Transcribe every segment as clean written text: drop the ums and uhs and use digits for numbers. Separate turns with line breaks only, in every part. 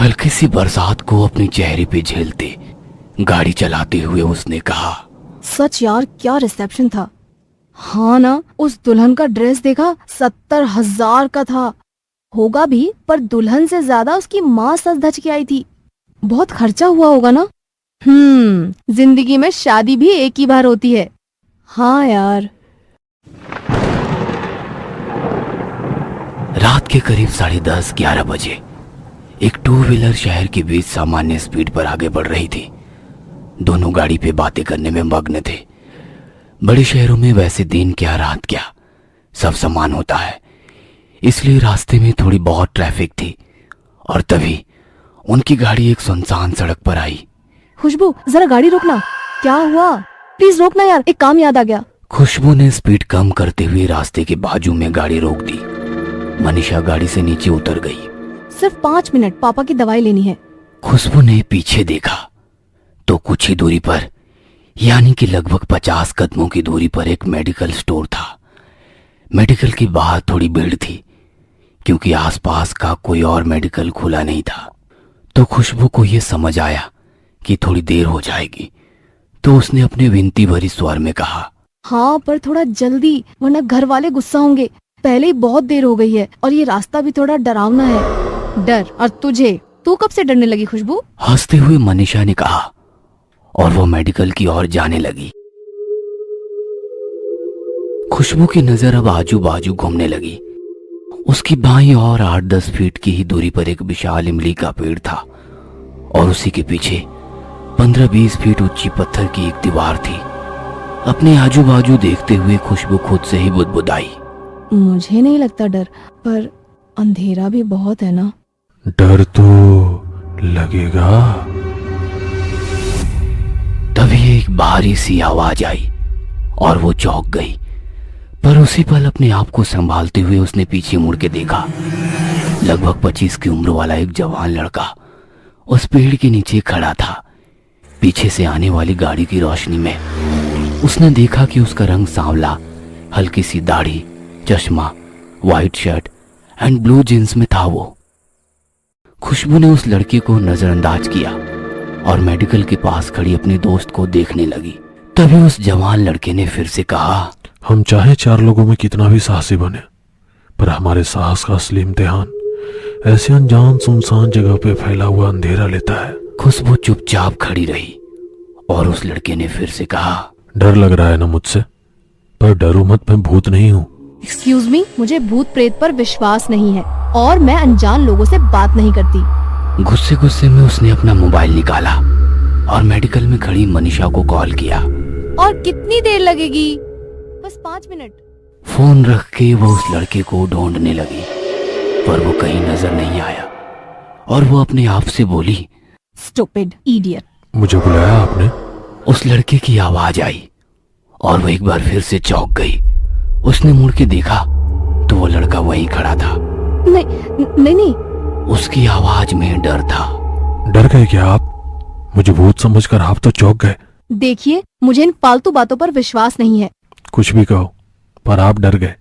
हल्की सी बरसात को अपने चेहरे पे झेलते गाड़ी चलाते हुए उसने कहा,
सच यार, क्या रिसेप्शन था। हाँ ना, उस दुल्हन का ड्रेस देखा, 70,000 का था। होगा भी, पर दुल्हन से ज्यादा उसकी माँ सज धज के आई थी। बहुत खर्चा हुआ होगा ना। जिंदगी में शादी भी एक ही बार होती है। हाँ यार।
रात के करीब 10:30-11 बजे एक टू व्हीलर शहर के बीच सामान्य स्पीड पर आगे बढ़ रही थी। दोनों गाड़ी पे बातें करने में मग्न थे। बड़े शहरों में वैसे दिन क्या रात क्या सब समान होता है, इसलिए रास्ते में थोड़ी बहुत ट्रैफिक थी। और तभी उनकी गाड़ी एक सुनसान सड़क पर आई।
खुशबू, जरा गाड़ी रोकना। क्या हुआ? प्लीज रोकना यार, एक काम याद आ गया।
खुशबू ने स्पीड कम करते हुए रास्ते के बाजू में गाड़ी रोक दी। मनीषा गाड़ी से नीचे उतर गई।
सिर्फ 5 मिनट, पापा की दवाई लेनी है।
खुशबू ने पीछे देखा तो कुछ ही दूरी पर, यानी कि लगभग 50 कदमों की दूरी पर एक मेडिकल स्टोर था। मेडिकल के बाहर थोड़ी भीड़ थी क्योंकि आसपास का कोई और मेडिकल खुला नहीं था। तो खुशबू को यह समझ आया कि थोड़ी देर हो जाएगी, तो उसने अपने विनती भरी स्वर में कहा,
हाँ पर थोड़ा जल्दी, वरना घर वाले गुस्सा होंगे। पहले ही बहुत देर हो गई है और ये रास्ता भी थोड़ा डरावना है। डर? और तुझे? तू कब से डरने लगी खुशबू?
हंसते हुए मनीषा ने कहा, और वो मेडिकल की ओर जाने लगी। खुशबू की नजर अब आजू बाजू घूमने लगी। उसकी बाईं ओर 8-10 फीट की ही दूरी पर एक विशाल इमली का पेड़ था और उसी के पीछे 15-20 फीट ऊंची पत्थर की एक दीवार थी। अपने आजू बाजू देखते हुए खुशबू खुद से ही बुदबुदाई,
मुझे नहीं लगता डर, पर अंधेरा भी बहुत है ना।
डर तो लगेगा।
तभी एक भारी सी आवाज आई और वो चौंक गई। पर उसी पल अपने आप को संभालते हुए उसने पीछे मुड़ के देखा। लगभग 25 की उम्र वाला एक जवान लड़का उस पेड़ के नीचे खड़ा था। पीछे से आने वाली गाड़ी की रोशनी में उसने देखा कि उसका रंग सांवला, हल्की सी दाढ़ी, चश्मा, white shirt and blue jeans में था वो। खुशबू ने उस लड़के को नजरअंदाज किया और मेडिकल के पास खड़ी अपनी दोस्त को देखने लगी। तभी उस जवान लड़के ने फिर से कहा,
हम चाहे 4 लोगों में कितना भी साहसी बने, पर हमारे साहस का असली इम्तिहान ऐसे अनजान सुनसान जगह पे फैला हुआ अंधेरा लेता है।
खुशबू चुपचाप खड़ी रही और उस लड़के ने फिर से कहा,
डर लग रहा है ना मुझसे, पर डरो मत, मैं भूत नहीं हूँ।
एक्सक्यूज मी, मुझे भूत प्रेत पर विश्वास नहीं है और मैं अनजान लोगों से बात नहीं करती।
गुस्से गुस्से में उसने अपना मोबाइल निकाला और मेडिकल में खड़ी मनीषा को कॉल किया।
और कितनी देर लगेगी? बस 5 मिनट।
फोन रख के वो उस लड़के को ढूंढने लगी, पर वो कहीं नजर नहीं आया और वो अपने आप से बोली,
स्टूपिड इडियट।
मुझे बुलाया आपने?
उस लड़के की आवाज आई और वो एक बार फिर से चौंक गई। उसने मुड़ के देखा तो वो लड़का वहीं खड़ा था।
नहीं।
उसकी आवाज में डर था।
डर गए क्या आप? मुझे भूत समझकर आप तो चौंक गए।
देखिए, मुझे इन फालतू बातों पर विश्वास नहीं है।
कुछ भी कहो, पर आप डर गए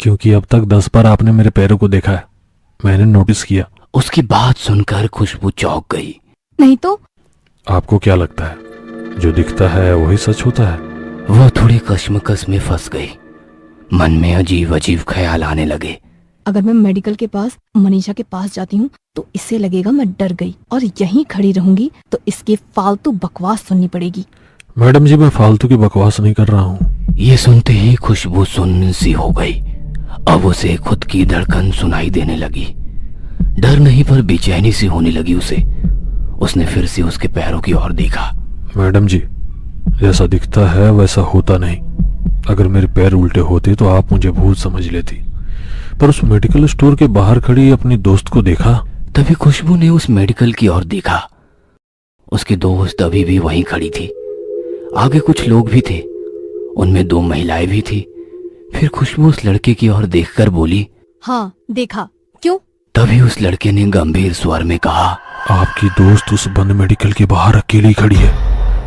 क्योंकि अब तक 10 बार आपने मेरे पैरों को देखा है, मैंने नोटिस किया।
उसकी बात सुनकर खुशबू चौंक गई।
नहीं तो?
आपको क्या लगता है जो दिखता है वही सच होता है?
वो थोड़ी कश्मकश में फंस गई। मन में अजीब अजीब ख्याल आने लगे।
अगर मैं मेडिकल के पास मनीषा के पास जाती हूँ तो इससे लगेगा मैं डर गई, और यहीं खड़ी रहूंगी तो इसकी फालतू बकवास सुननी पड़ेगी।
मैडम जी, मैं फालतू की बकवास नहीं कर रहा हूँ।
ये सुनते ही खुशबू सुन्न सी हो गई। अब उसे खुद की धड़कन सुनाई देने लगी। डर नहीं पर बेचैनी सी होने लगी उसे। उसने फिर से उसके पैरों की ओर देखा।
मैडम जी, जैसा दिखता है वैसा होता नहीं। अगर मेरे पैर उल्टे होते तो आप मुझे भूत समझ लेती, पर उस मेडिकल स्टोर के बाहर खड़ी अपनी दोस्त को देखा।
तभी खुशबू ने उस मेडिकल की ओर देखा। उसकी दोस्त अभी भी वहीं खड़ी थी। आगे कुछ लोग भी थे, उनमें 2 महिलाएं भी थी। फिर खुशबू उस लड़के की ओर देखकर बोली,
हाँ देखा। क्यों?
तभी उस लड़के ने गंभीर स्वर में कहा,
आपकी दोस्त उस बंद मेडिकल के बाहर अकेली खड़ी है,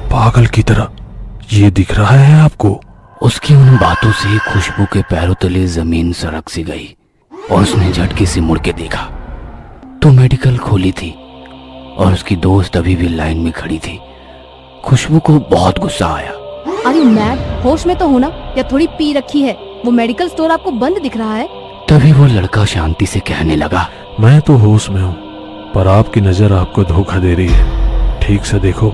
पागल की तरह। ये दिख रहा है आपको?
उसकी उन बातों से खुशबू के पैरों तले जमीन सरक सी गई और उसने झटके से मुड़ के देखा तो मेडिकल खोली थी और उसकी दोस्त अभी भी लाइन में खड़ी थी। खुशबू को बहुत गुस्सा आया।
अरे मैड, होश में तो हो ना, या थोड़ी पी रखी है? वो मेडिकल स्टोर आपको बंद दिख रहा है।
तभी वो लड़का शांति से कहने लगा,
मैं तो होश में हूँ, पर आपकी नजर आपको धोखा दे रही है, ठीक से देखो।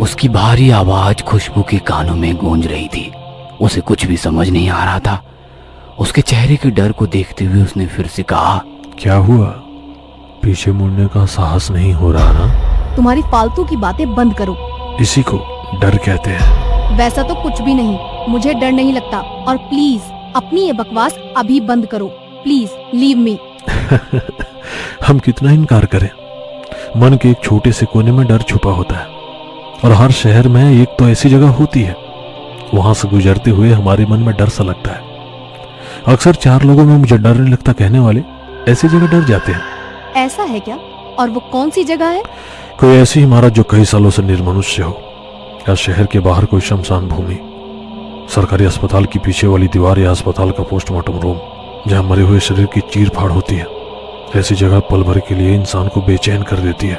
उसकी भारी आवाज खुशबू के कानों में गूंज रही थी। उसे कुछ भी समझ नहीं आ रहा था। उसके चेहरे के डर को देखते हुए उसने फिर से कहा,
क्या हुआ? पीछे मुड़ने का साहस नहीं हो रहा ना?
तुम्हारी फालतू की बातें बंद करो।
इसी को डर कहते हैं।
वैसा तो कुछ भी नहीं, मुझे डर नहीं लगता। और प्लीज अपनी ये बकवास अभी बंद करो, प्लीज लीव मी।
हम कितना इनकार करें, मन के एक छोटे से कोने में डर छुपा होता है, और हर शहर में एक तो ऐसी जगह होती है। वहां से गुजरते हुए हमारे मन में डर सा लगता है। अक्सर 4 लोगों में मुझे डर नहीं लगता कहने वाले ऐसी जगह डर जाते हैं।
ऐसा है क्या? और वो कौन सी जगह है?
कोई ऐसी इमारत जो कई सालों से निर्मनुष्य हो, या शहर के बाहर कोई शमशान भूमि, सरकारी अस्पताल की पीछे वाली दीवार, या अस्पताल का पोस्टमार्टम रूम जहां मरे हुए शरीर की चीर फाड़ होती है। ऐसी जगह पल भर के लिए इंसान को बेचैन कर देती है।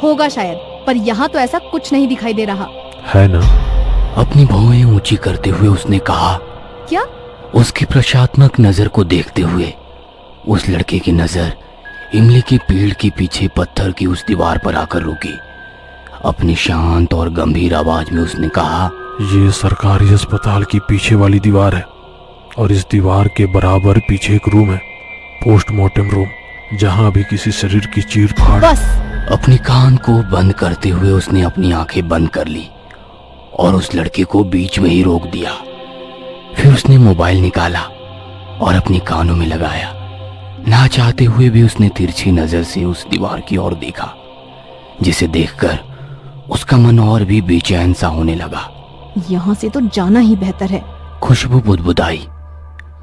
होगा शायद, पर यहाँ तो ऐसा कुछ नहीं दिखाई दे रहा
है ना?
अपनी भौहें ऊंची करते हुए उसने कहा।
क्या?
उसकी प्रशात्मक नजर को देखते हुए उस लड़के की नजर इमली के पेड़ के पीछे पत्थर की उस दीवार पर आकर रुकी। अपनी शांत और गंभीर आवाज में उसने कहा,
ये सरकारी अस्पताल की पीछे वाली दीवार है, और इस दीवार के बराबर पीछे एक रूम है, पोस्टमार्टम रूम, जहां अभी किसी शरीर की चीर फाड़।
बस।
अपनी कान को बंद करते हुए उसने अपनी आंखें बंद कर ली और उस लड़के को बीच में ही रोक दिया। फिर उसने मोबाइल निकाला और अपनी कानों में लगाया। ना चाहते हुए भी उसने तिरछी नजर से उस दीवार की ओर देखा, जिसे देखकर उसका मन और भी बेचैन सा होने लगा।
यहाँ से तो जाना ही बेहतर है।
खुशबू बुदबुदाई।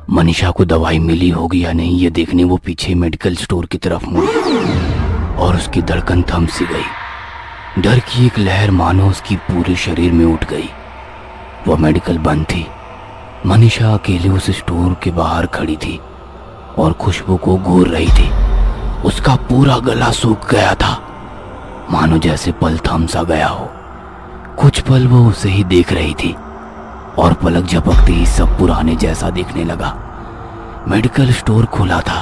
मनीषा को दवाई मिली होगी या नहीं ये देखने वो पीछे मेडिकल स्टोर की तरफ मुड़ी और उसकी धड़कन थम सी गई। डर की एक लहर मानो उसकी पूरे शरीर में उठ गई। वह मेडिकल बंद थी। मनीषा अकेले उस स्टोर के बाहर खड़ी थी और खुशबू को घूर रही थी। उसका पूरा गला सूख गया था, मानो जैसे पल थम सा गया हो। कुछ पल वो उसे ही देख रही थी और पलक झपकते ही सब पुराने जैसा दिखने लगा। मेडिकल स्टोर खुला था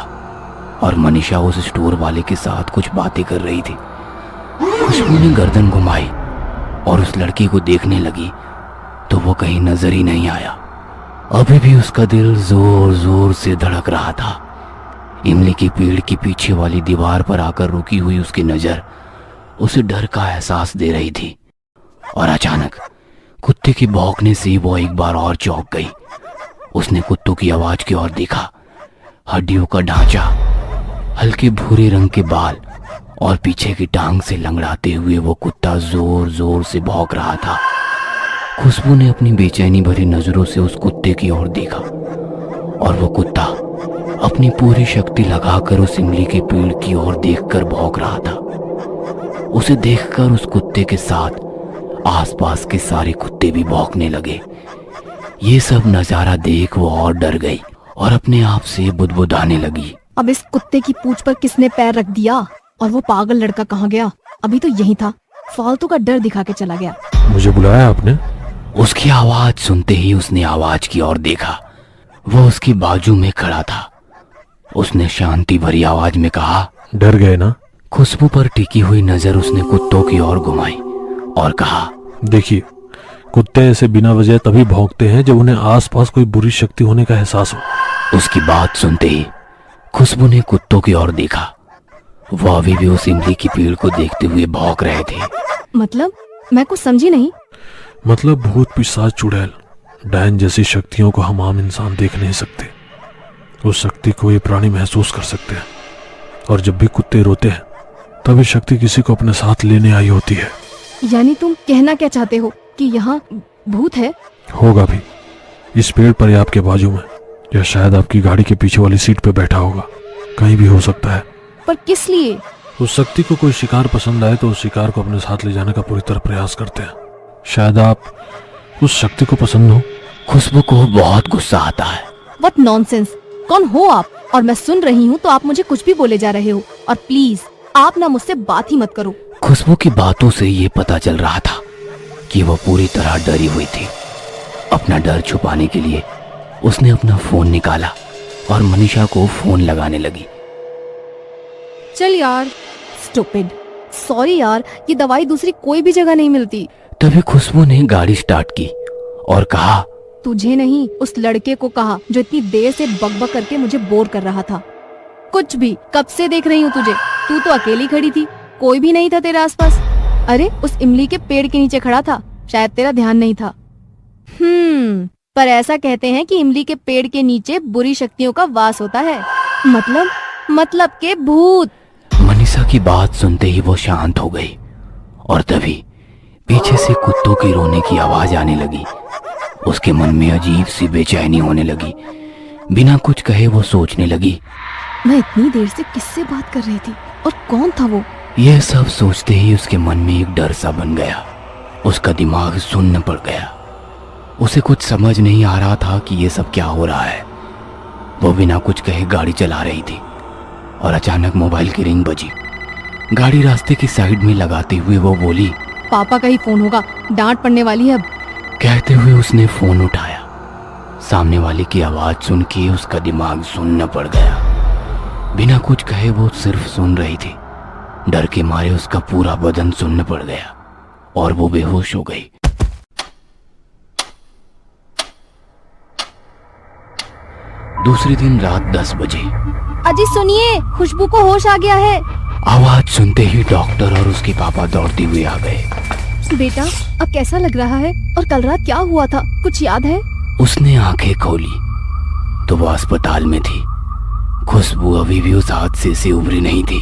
और मनीषा उस स्टोर वाले के साथ कुछ बातें कर रही थी। खुशबू ने गर्दन घुमाई और उस लड़के को देखने लगी तो वो कहीं नजर ही नहीं आया। अभी भी उसका दिल जोर जोर से धड़क रहा था। इमली के पेड़ के पीछे वाली दीवार पर आकर रुकी हुई उसकी नजर उसे डर का एहसास दे रही थी। और अचानक कुत्ते के भौंकने से वो एक बार और चौंक गई। उसने कुत्तों की आवाज की ओर देखा। हड्डियों का ढांचा, हल्के भूरे रंग के बाल और पीछे की टांग से लंगड़ाते हुए वो कुत्ता जोर जोर से भौंक रहा था। खुशबू ने अपनी बेचैनी भरी नजरों से उस कुत्ते की ओर देखा और वो कुत्ता अपनी पूरी शक्ति लगाकर उस इमली के पेड़ की ओर देखकर भौंक रहा था। उसे देखकर उस कुत्ते के साथ आसपास के सारे कुत्ते भी भौंकने लगे। ये सब नजारा देख वो और डर गई और अपने आप से बुदबुदाने लगी।
अब इस कुत्ते की पूंछ पर किसने पैर रख दिया? और वो पागल लड़का कहाँ गया? अभी तो यही था, फालतू का डर दिखा के चला गया।
मुझे बुलाया आपने?
उसकी आवाज सुनते ही उसने आवाज की ओर देखा। वो उसकी बाजू में खड़ा था। उसने शांति भरी आवाज में कहा,
डर गए ना?
खुशबू पर टिकी हुई नजर उसने कुत्तों की ओर घुमाई और कहा,
देखिए, कुत्ते ऐसे बिना वजह तभी भौंकते हैं जब उन्हें आसपास कोई बुरी शक्ति होने का एहसास हो।
उसकी बात सुनते ही खुशबू ने कुत्तों की ओर देखा। वो अभी भी उस इमली की पेड़ को देखते हुए भौंक रहे थे।
मतलब? मैं कुछ समझी नहीं।
मतलब भूत, पिशाच, चुड़ैल, डायन जैसी शक्तियों को हम आम इंसान देख नहीं सकते। उस शक्ति को ये प्राणी महसूस कर सकते हैं, और जब भी कुत्ते रोते हैं तभी शक्ति किसी को अपने साथ लेने आई होती है।
यानी तुम कहना क्या चाहते हो कि यहाँ भूत है?
होगा भी। इस पेड़ पर या आपके बाजू में, या शायद आपकी गाड़ी के पीछे वाली सीट पे बैठा होगा। कहीं भी हो सकता है।
पर किस लिए?
उस शक्ति को कोई शिकार पसंद आए तो उस शिकार को अपने साथ ले जाने का पूरी तरह प्रयास करते हैं। शायद आप उस शक्ति को पसंद हो।
खुशबू को बहुत गुस्सा आता है।
What nonsense! कौन हो आप? और मैं सुन रही हूँ तो आप मुझे कुछ भी बोले जा रहे हो। और प्लीज आप ना मुझसे बात ही मत करो।
खुशबू की बातों से ये पता चल रहा था कि वो पूरी तरह डरी हुई थी। अपना डर छुपाने के लिए उसने अपना फोन निकाला और मनीषा को फोन लगाने लगी।
चल यार, स्टूपिड, सॉरी यार, ये दवाई दूसरी कोई भी जगह नहीं मिलती।
तभी खुशबू ने गाड़ी स्टार्ट की और कहा,
तुझे नहीं, उस लड़के को कहा जो इतनी देर से बकबक करके मुझे बोर कर रहा था। कुछ भी, कब से देख रही हूँ तुझे, तू तो अकेली खड़ी थी, कोई भी नहीं था तेरे आसपास। अरे उस इमली के पेड़ के नीचे खड़ा था, शायद तेरा ध्यान नहीं था। पर ऐसा कहते हैं कि इमली के पेड़ के नीचे बुरी शक्तियों का वास होता है। मतलब के भूत।
मनीषा की बात सुनते ही वो शांत हो गई और तभी पीछे से कुत्तों की रोने की आवाज आने लगी। उसके मन में अजीब सी बेचैनी होने लगी। बिना कुछ कहे वो सोचने लगी,
मैं इतनी देर से किससे बात कर रही थी और कौन था वो?
यह सब सोचते ही उसके मन में एक डर सा बन गया। उसका दिमाग सुन्न पड़ गया। उसे कुछ समझ नहीं आ रहा था कि ये सब क्या हो रहा है। वो बिना कुछ कहे गाड़ी चला रही थी और अचानक मोबाइल की रिंग बजी। गाड़ी रास्ते की साइड में लगाते हुए वो बोली,
पापा का ही फोन होगा, डांट पड़ने वाली है अब।
कहते हुए उसने फोन उठाया। सामने वाले की आवाज सुन के उसका दिमाग सुन्न पड़ गया। बिना कुछ कहे वो सिर्फ सुन रही थी। डर के मारे उसका पूरा बदन सुन्न पड़ गया और वो बेहोश हो गई। दूसरे दिन रात 10 बजे।
अजी सुनिए, खुशबू को होश आ गया है।
आवाज सुनते ही डॉक्टर और उसके पापा दौड़ते हुए आ गए।
बेटा, अब कैसा लग रहा है और कल रात क्या हुआ था, कुछ याद है?
उसने आंखें खोली तो वो अस्पताल में थी। खुशबू अभी भी उस हादसे से उभरी नहीं थी।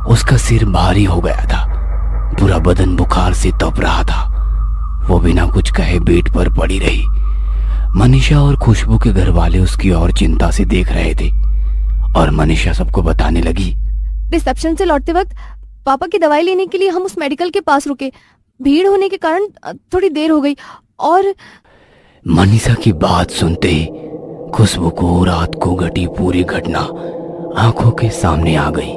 उसका सिर भारी हो गया था, पूरा बदन बुखार से तप रहा था। वो बिना कुछ कहे बेड पर पड़ी रही। मनीषा और खुशबू के घर वाले उसकी और चिंता से देख रहे थे और मनीषा सबको बताने लगी,
रिसेप्शन से लौटते वक्त पापा की दवाई लेने के लिए हम उस मेडिकल के पास रुके। भीड़ होने के कारण थोड़ी देर हो गई और
मनीषा की बात सुनते ही खुशबू को रात को घटी पूरी घटना आंखों के सामने आ गई।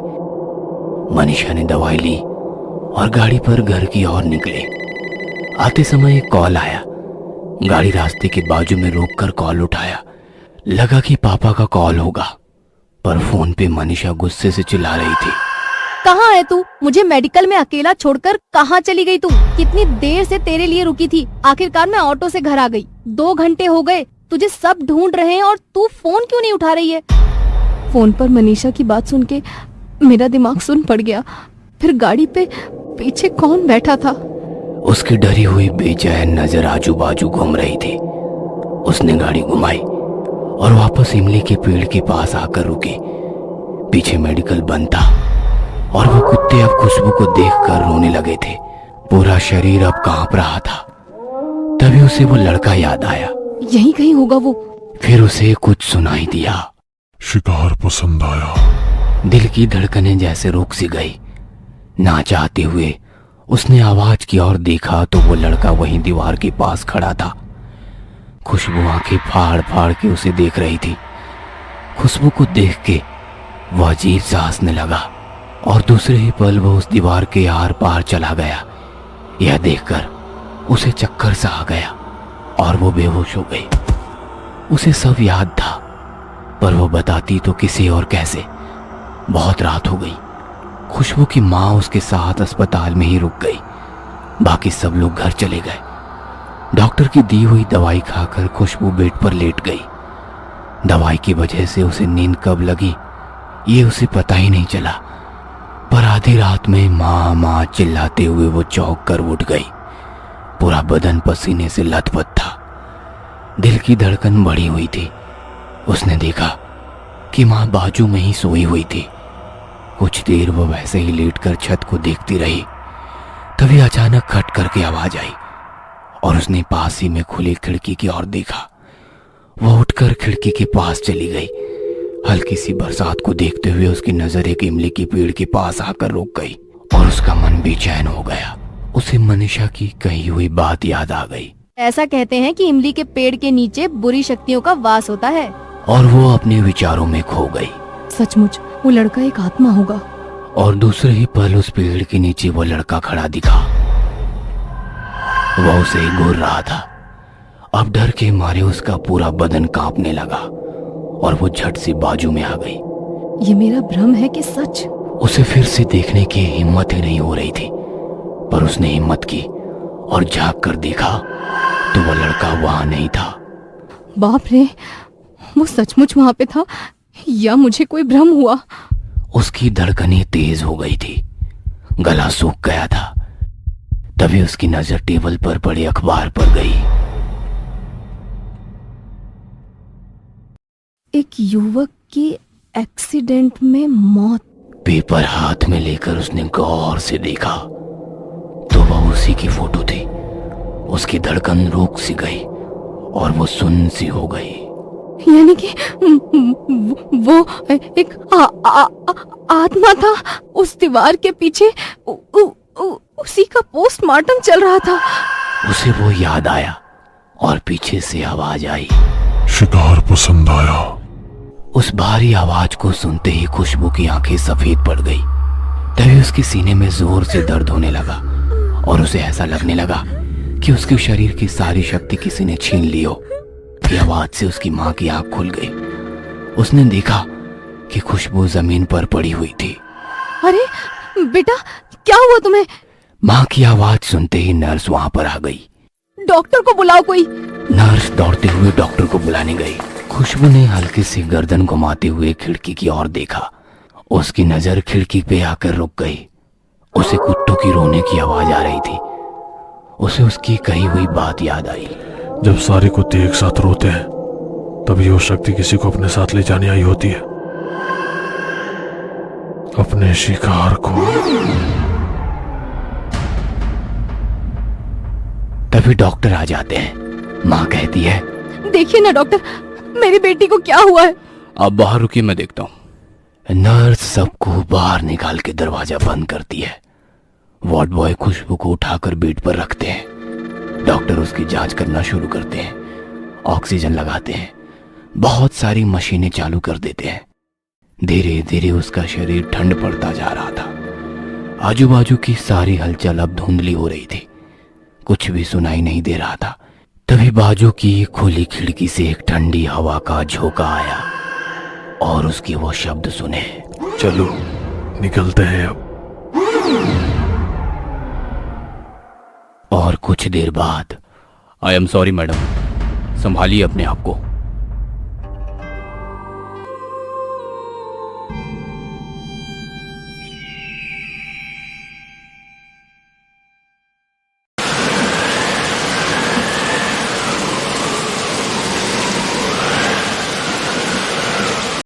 मनीषा ने दवाई ली और गाड़ी पर घर की ओर निकले। आते समय एक कॉल आया। गाड़ी रास्ते के बाजू में रोककर कॉल उठाया। लगा कि पापा का कॉल होगा, पर फोन पे मनीषा गुस्से से चिल्ला रही थी,
कहाँ है तू? मुझे मेडिकल में अकेला छोड़कर कहाँ चली गई तू? कितनी देर से तेरे लिए रुकी थी। आखिरकार मैं ऑटो से घर आ गई। 2 घंटे हो गए, तुझे सब ढूंढ रहे हैं और तू फोन क्यों नहीं उठा रही है? फोन पर मनीषा की बात सुन के मेरा दिमाग सुन पड़ गया। फिर गाड़ी पे पीछे कौन बैठा था?
उसकी डरी हुई बेचैन नजर आजू बाजू घूम रही थी। उसने गाड़ी घुमाई और वापस इमली के पेड़ के पास आकर रुकी। पीछे मेडिकल बंद था और वो कुत्ते अब खुशबू को देखकर रोने लगे थे। पूरा शरीर अब कांप रहा था। तभी उसे वो लड़का याद आया।
यही कहीं होगा वो।
फिर उसे कुछ सुनाई दिया।
शिकार पसंद आया।
दिल की धड़कनें जैसे रुक सी गई। ना चाहते हुए उसने आवाज की ओर देखा तो वो लड़का वहीं दीवार के पास खड़ा था। खुशबू आंखें फाड़ फाड़ के उसे देख रही थी। खुशबू को देख के वह अजीब सा हंसने लगा और दूसरे ही पल वो उस दीवार के आर पार चला गया। यह देखकर उसे चक्कर सा आ गया और वो बेहोश हो गई। उसे सब याद था, पर वो बताती तो किसे और कैसे। बहुत रात हो गई। खुशबू की माँ उसके साथ अस्पताल में ही रुक गई। बाकी सब लोग घर चले गए। डॉक्टर की दी हुई दवाई खाकर खुशबू बेड पर लेट गई। दवाई की वजह से उसे नींद कब लगी ये उसे पता ही नहीं चला, पर आधी रात में माँ माँ चिल्लाते हुए वो चौंक कर उठ गई। पूरा बदन पसीने से लथपथ था। दिल की धड़कन बढ़ी हुई थी। उसने देखा कि माँ बाजू में ही सोई हुई थी। कुछ देर वो वैसे ही लेटकर छत को देखती रही। तभी अचानक खट करके आवाज आई और उसने पास ही में खुली खिड़की की ओर देखा। वो उठकर खिड़की के पास चली गई। हल्की सी बरसात को देखते हुए उसकी नजर एक इमली के पेड़ के पास आकर रुक गई और उसका मन बेचैन हो गया। उसे मनीषा की कही हुई बात याद आ गई।
ऐसा कहते हैं कि इमली के पेड़ के नीचे बुरी शक्तियों का वास होता है।
और वो अपने विचारों में खो गई।
सचमुच वो लड़का एक आत्मा होगा।
और दूसरे ही पल उस पेड़ के नीचे वो लड़का खड़ा दिखा। वह उसे घूर रहा था। अब डर के मारे उसका पूरा बदन कांपने लगा और वो झट से बाजू में आ गई।
ये मेरा भ्रम है कि सच?
उसे फिर से देखने की हिम्मत ही नहीं हो रही थी, पर उसने हिम्मत की और झांक कर देखा तो वो लड़का वहां नहीं था।
बाप रे, वो सचमुच वहां पे था या मुझे कोई भ्रम हुआ?
उसकी धड़कनें तेज हो गई थी, गला सूख गया था। तभी उसकी नजर टेबल पर पड़े अखबार पर गई।
एक युवक की एक्सीडेंट में मौत।
पेपर हाथ में लेकर उसने गौर से देखा तो वह उसी की फोटो थी। उसकी धड़कन रुक सी गई और वो सुन्न सी हो गई।
यानी कि वो एक आत्मा था उस दीवार के पीछे। उसी का पोस्टमार्टम चल रहा था।
उसे वो याद आया और पीछे से आवाज आई,
शिकार पसंद आया।
उस भारी आवाज को सुनते ही खुशबू की आंखें सफेद पड़ गई। तभी उसके सीने में जोर से दर्द होने लगा और उसे ऐसा लगने लगा कि उसके शरीर की सारी शक्ति किसी ने छीन ली हो। की आवाज से उसकी माँ की आंख खुल गई। उसने देखा कि खुशबू जमीन पर पड़ी हुई थी।
अरे बेटा, क्या हुआ तुम्हें?
माँ की आवाज सुनते ही नर्स वहां पर आ गई।
डॉक्टर को बुलाओ कोई।
नर्स दौड़ते हुए डॉक्टर को बुलाने गई। खुशबू ने हल्के से गर्दन घुमाते हुए खिड़की की ओर देखा। उसकी नजर खिड़की पे आकर रुक गई। उसे कुत्तों की रोने की आवाज आ रही थी। उसे उसकी कही हुई बात याद आई।
जब सारे कुत्ते एक साथ रोते हैं तभी वो शक्ति किसी को अपने साथ ले जाने आई होती है, अपने शिकार को।
तभी डॉक्टर आ जाते हैं। माँ कहती है,
देखिए ना डॉक्टर, मेरी बेटी को क्या हुआ है?
आप बाहर रुकिए, मैं देखता हूँ। नर्स सबको बाहर निकाल के दरवाजा बंद करती है। वार्ड बॉय खुशबू को उठाकर बेड पर रखते हैं। डॉक्टर उसकी जांच करना शुरू करते हैं, ऑक्सीजन लगाते हैं, बहुत सारी मशीनें चालू कर देते हैं। धीरे धीरे उसका शरीर ठंड पड़ता जा रहा था। आजू बाजू की सारी हलचल अब धुंधली हो रही थी, कुछ भी सुनाई नहीं दे रहा था। तभी बाजू की खुली खिड़की से एक ठंडी हवा का झोंका आया और उसके वो शब्द सुने,
चलो निकलते हैं अब।
और कुछ देर बाद, आई एम सॉरी मैडम, संभालिए अपने आप को।